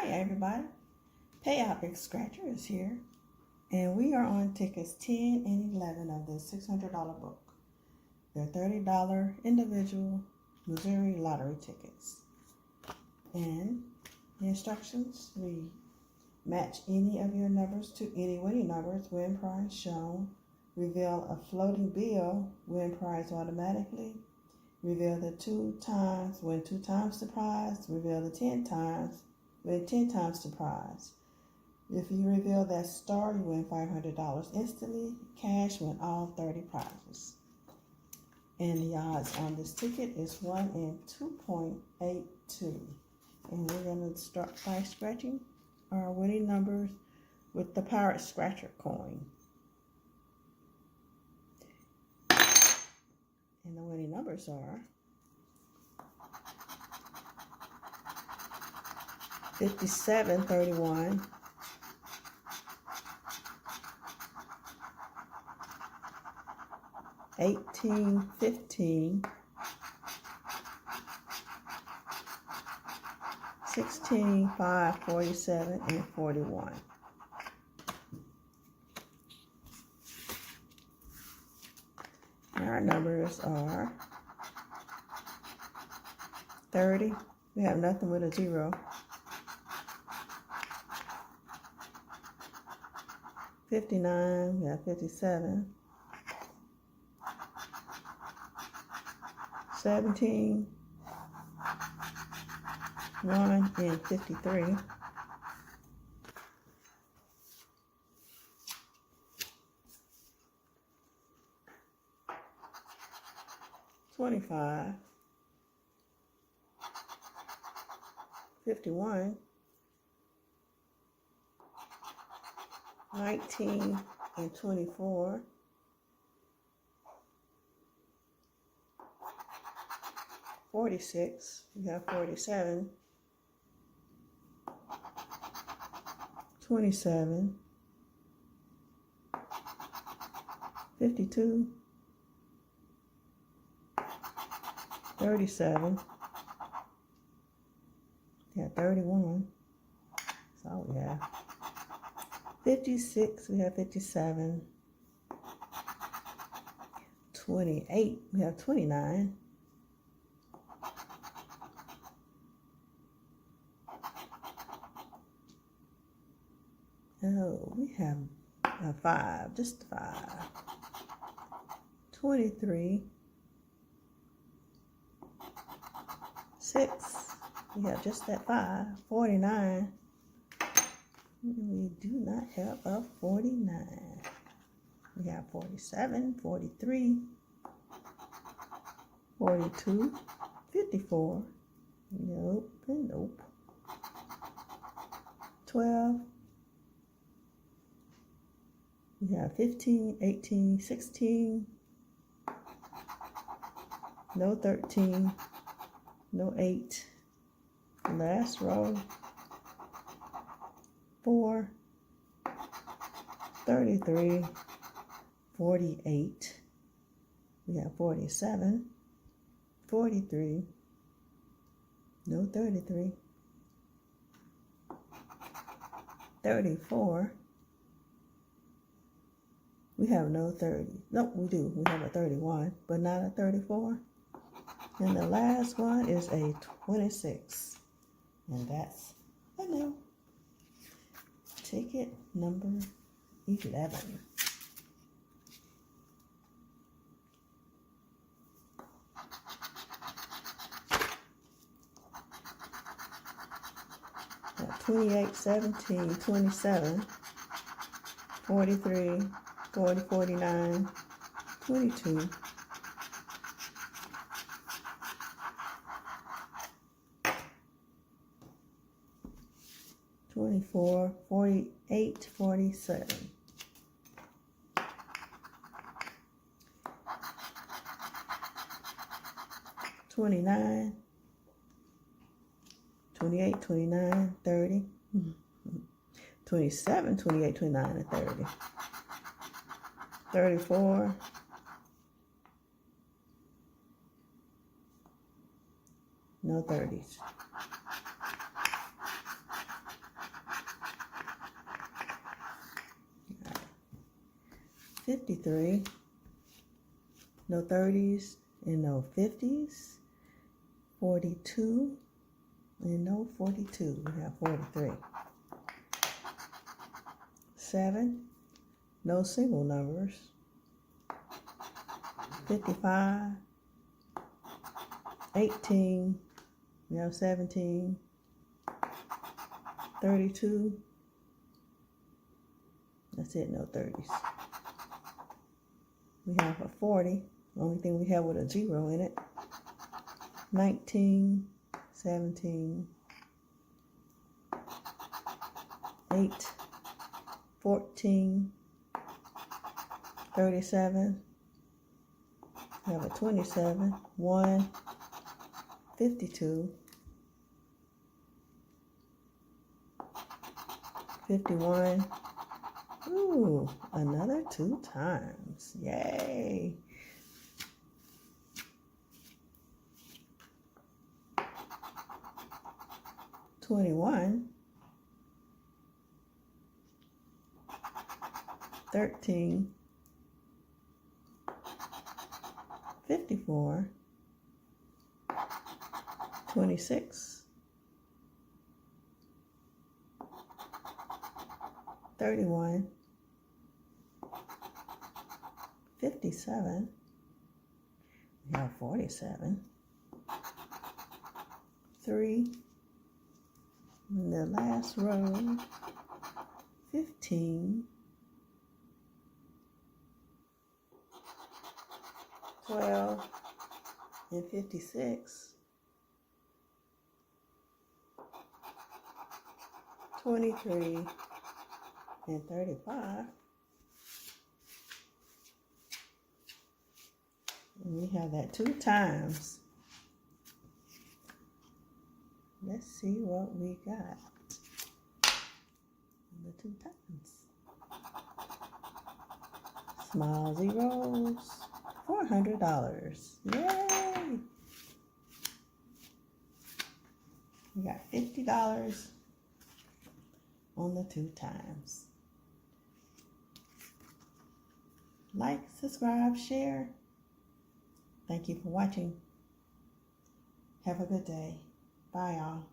everybody, Payout Scratcher is here, and we are on tickets 10 and 11 of the $600 book. They're $30 individual Missouri lottery tickets. And the instructions read, match any of your numbers to any winning numbers, win prize shown, reveal a floating bill, win prize automatically, reveal the 2 times, win 2 times the prize, reveal the 10 times, win 10 times the prize. If you reveal that star, you win $500 instantly. Cash, win all 30 prizes. And the odds on this ticket is 1 in 2.82. And we're going to start by scratching our winning numbers with the Pirate Scratcher coin. And the winning numbers are 5731, 1815, 16, 5, 47, and 41. Our numbers are 30. We have nothing with a 0. 59. We have 57. 17. 1 and 53. 25. 51. 19 and 24. 46. We have 47. 27. 52. 37. Yeah, 31. That's all we have. 56. We have 57. 28. We have 29. Oh, we have a 5, just 5. 23. 6. We have just that 5. 49. We do not have a 49. We have 47, 43, 42, 54. Nope and nope. 12. We have 15, 18, 16. No 13. No 8. Last row. 4. 33. 48. We have 47. 43. No 33. 34. We have no 30. Nope, we do. We have a 31, but not a 34. And the last one is a 26. And that's a no. Ticket number 11. Got 28, 17, 27, 43, 40, 49, 22, 24, 48, 47. 29, 28, 29, 30. 27, 28, 29, and 30. 34. No 30s. 53, no 30s and no 50s, 42 and no 42. We have 43. 7, no single numbers. 55, 18, we have 17, 32. That's it, no 30s. We have a 40, the only thing we have with a 0 in it. 19, 17, 8, 14, 37. We have a 27, 1, 52, 51. Ooh, another 2 times. Yay. 21, 13, 54, 26, 31, 57, we have 47, 3, in the last row, 15, 12, and 56, 23, and 35. And we have that 2 times. Let's see what we got. The 2 times. Small zeros. $400. Yay! We got $50 on the 2 times. Like, subscribe, share. Thank you for watching. Have a good day. Bye, y'all.